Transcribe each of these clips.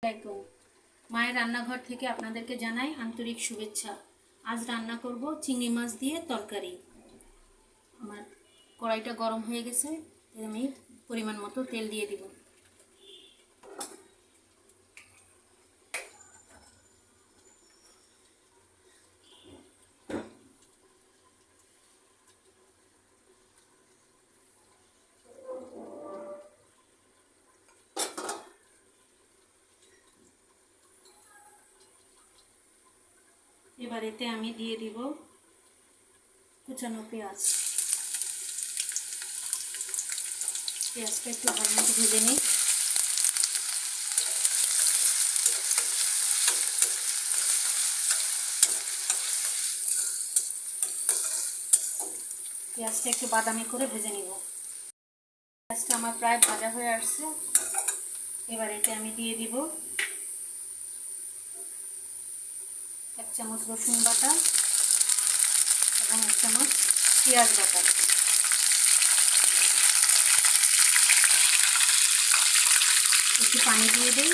আসসালামু মায়ের রান্নাঘর থেকে আপনাদেরকে জানাই আন্তরিক শুভেচ্ছা। আজ রান্না করব চিংড়ি মাছ দিয়ে তরকারি। আমার কড়াইটা গরম হয়ে গেছে, আমি পরিমাণ মতো তেল দিয়ে দিব। এবার এতে আমি দিয়ে দিব কুচানো পেঁয়াজ। পেঁয়াজটা একটু ভালো মতো ভেজে নিই। পেঁয়াজটা একটু বাদামি করে ভেজে নিব। পেঁয়াজটা আমার প্রায় ভাজা হয়ে আসছে। এবার এতে আমি দিয়ে দিব 1 চামচ রসুন বাটা এবং 1 চামচ পেঁয়াজ বাটা। একটু পানি দিয়ে দিই।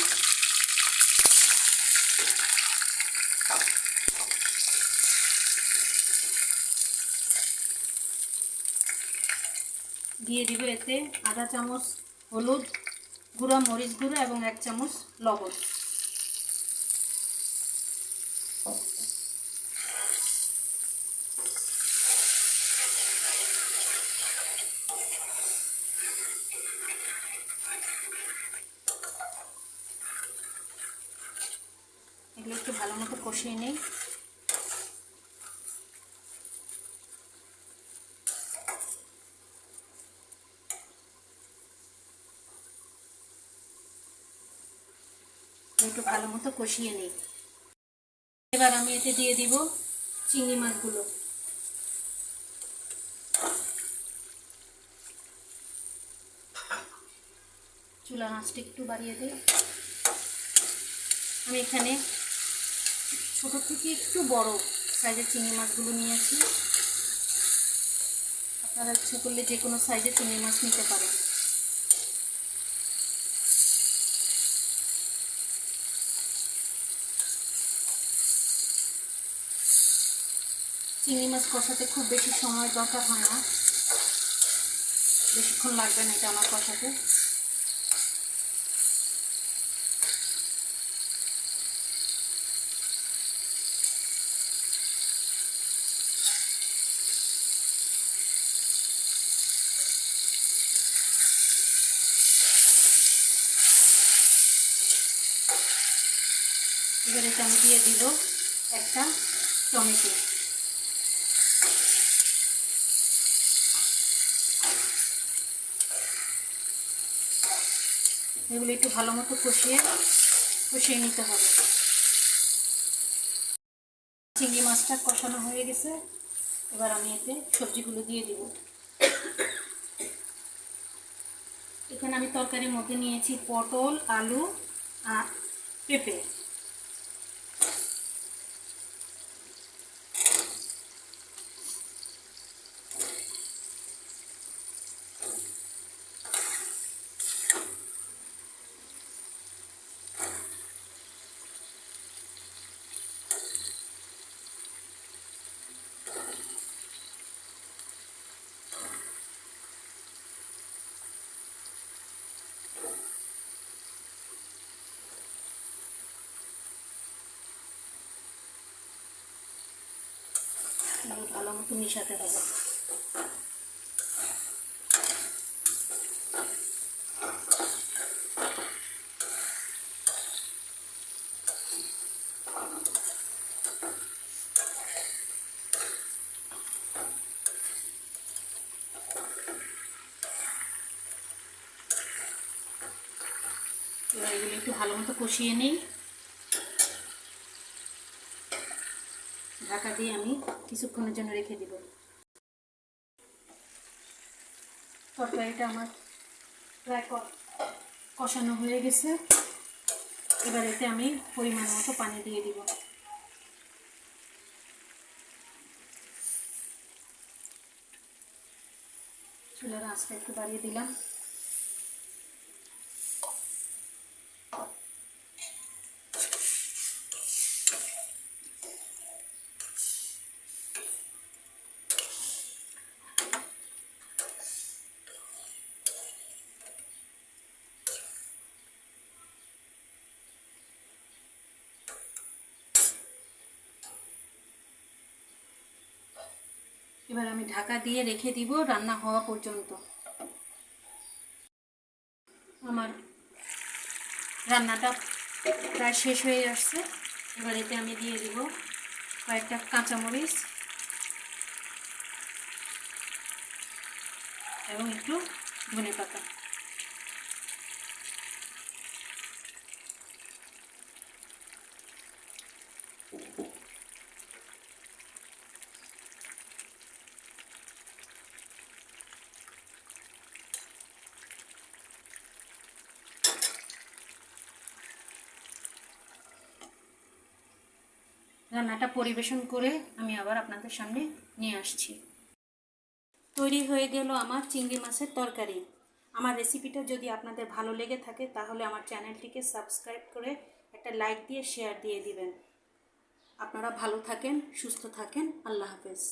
দিয়ে দিব এতে আধা চামচ হলুদ গুঁড়া, মরিচ গুঁড়ো এবং 1 চামচ লবণ। এগুলো একটু ভালো মতো কষিয়ে নিই। একটু ভালো মতো কষিয়ে নিই। এবার আমি এতে দিয়ে দিব চিংড়ি মাছগুলো। চুলার আঁচটা একটু বাড়িয়ে দিই। আমি এখানে ছোট থেকে একটু বড় সাইজের চিংড়ি মাছগুলো নিয়েছি। আপনারা ইচ্ছে করলে যে কোনো সাইজের চিংড়ি মাছ নিতে পারেন। চিংড়ি মাছ কষাতে খুব বেশি সময় দরকার হয় না, বেশিক্ষণ লাগবে না এটা আমার কষাতে। এবার এটা আমি দিয়ে দিব একটা টমেটো। এগুলো একটু ভালো মতো কষিয়ে নিতে হবে। চিংড়ি মাছটা কষানো হয়ে গেছে। এবার আমি এতে সবজিগুলো দিয়ে দিব। এখানে আমি তরকারির মধ্যে নিয়েছি পটল, আলু আর পেঁপে। ভালো মতো মিশাতে হবে। এবার এগুলো একটু ভালো মতো কষিয়ে নিই। ঢাকা দিয়ে আমি কিছুক্ষণের জন্য রেখে দিব। তরকারিটা আমার প্রায় কষানো হয়ে গেছে। এবার এতে আমি পরিমাণ মতো পানি দিয়ে দিব। চুলার আঁচটা একটু বাড়িয়ে দিলাম। এবার আমি ঢাকা দিয়ে রেখে দিব রান্না হওয়া পর্যন্ত। আমার রান্নাটা প্রায় শেষ হয়ে আসছে। এবার এতে আমি দিয়ে দিব কয়েকটা কাঁচামরিচ এবং একটু ধনেপাতা। রান্নাটা পরিবেশন করে আমি আবার আপনাদের সামনে নিয়ে আসছি। তৈরি হয়ে গেল আমার চিংড়ি মাছের তরকারি। আমার রেসিপিটা যদি আপনাদের ভালো লেগে থাকে তাহলে আমার চ্যানেলটিকে সাবস্ক্রাইব করে একটা লাইক দিয়ে শেয়ার দিয়ে দিবেন। আপনারা ভালো থাকেন, সুস্থ থাকেন। আল্লাহ হাফেজ।